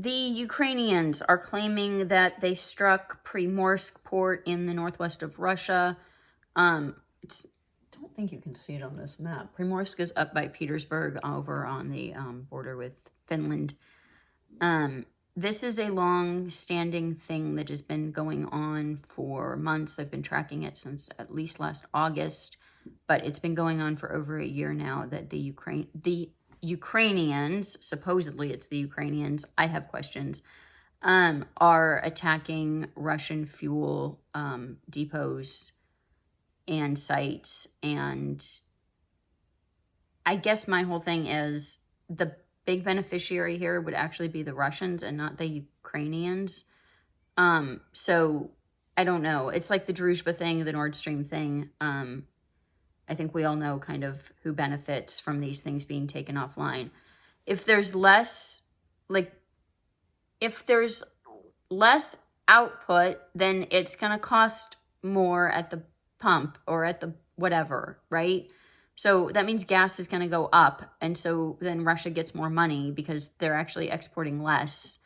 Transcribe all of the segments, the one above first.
The Ukrainians are claiming that they struck Primorsk port in the northwest of Russia. I don't think you can see it on this map. Primorsk is up by Petersburg over on the border with Finland. This is a long-standing thing that has been going on for months. I've been tracking it since at least last August, but it's been going on for over a year now that the Ukrainians, supposedly it's the Ukrainians, I have questions, are attacking Russian fuel depots and sites. And I guess my whole thing is the big beneficiary here would actually be the Russians and not the Ukrainians. So I don't know. It's like the Druzhba thing, the Nord Stream thing. I think we all know kind of who benefits from these things being taken offline. If there's less, if there's less output, then it's going to cost more at the pump or at the whatever, right? So that means gas is going to go up. And so then Russia gets more money because they're actually exporting less.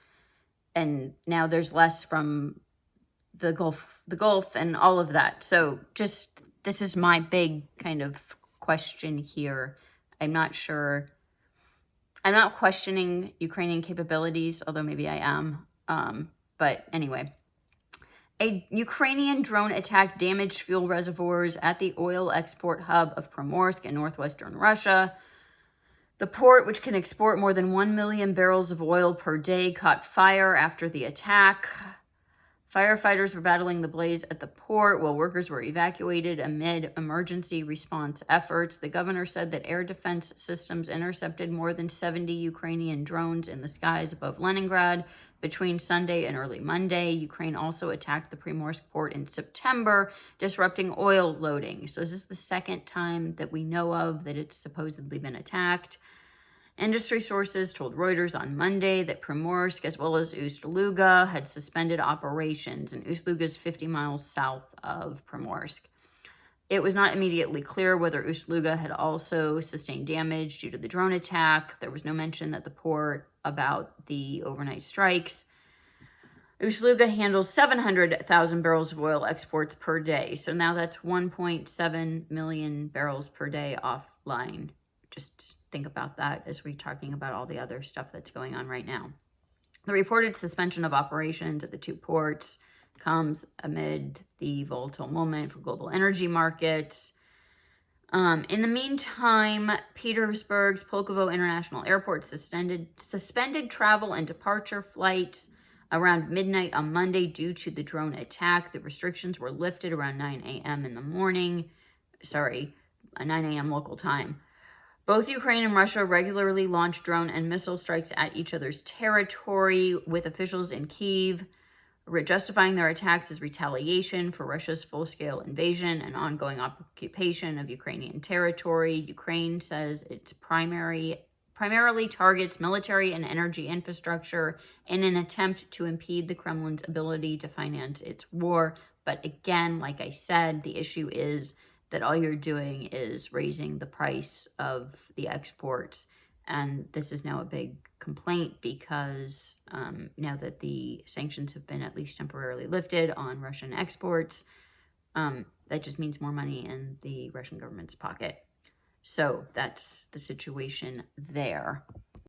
And now there's less from the Gulf and all of that. So just, this is my big kind of question here. I'm not sure. I'm not questioning Ukrainian capabilities, although maybe I am. But anyway, a Ukrainian drone attack damaged fuel reservoirs at the oil export hub of Primorsk in northwestern Russia. The port, which can export more than 1 million barrels of oil per day, caught fire after the attack. Firefighters were battling the blaze at the port while workers were evacuated amid emergency response efforts. The governor said that air defense systems intercepted more than 70 Ukrainian drones in the skies above Leningrad between Sunday and early Monday. Ukraine also attacked the Primorsk port in September, disrupting oil loading. So this is the second time that we know of that it's supposedly been attacked. Industry sources told Reuters on Monday that Primorsk, as well as Ust-Luga, had suspended operations, and Ust-Luga is 50 miles south of Primorsk. It was not immediately clear whether Ust-Luga had also sustained damage due to the drone attack. There was no mention at the port about the overnight strikes. Ust-Luga handles 700,000 barrels of oil exports per day, so now that's 1.7 million barrels per day offline. Just think about that as we're talking about all the other stuff that's going on right now. The reported suspension of operations at the two ports comes amid the volatile moment for global energy markets. In the meantime, Petersburg's Pulkovo International Airport suspended travel and departure flights around midnight on Monday due to the drone attack. The restrictions were lifted around 9 a.m. in the morning. 9 a.m. local time. Both Ukraine and Russia regularly launch drone and missile strikes at each other's territory, with officials in Kyiv justifying their attacks as retaliation for Russia's full-scale invasion and ongoing occupation of Ukrainian territory. Ukraine says its primarily targets military and energy infrastructure in an attempt to impede the Kremlin's ability to finance its war. But again, like I said, the issue is that all you're doing is raising the price of the exports. And this is now a big complaint because now that the sanctions have been at least temporarily lifted on Russian exports, that just means more money in the Russian government's pocket. So that's the situation there.